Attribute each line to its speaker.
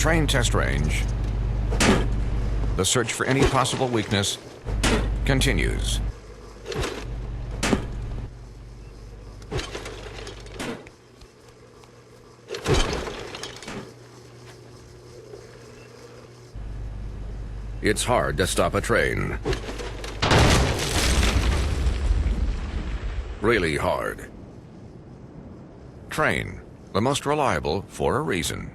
Speaker 1: Trane test range, the search for any possible weakness continues. It's hard to stop a train. Really hard. Trane, the most reliable for a reason.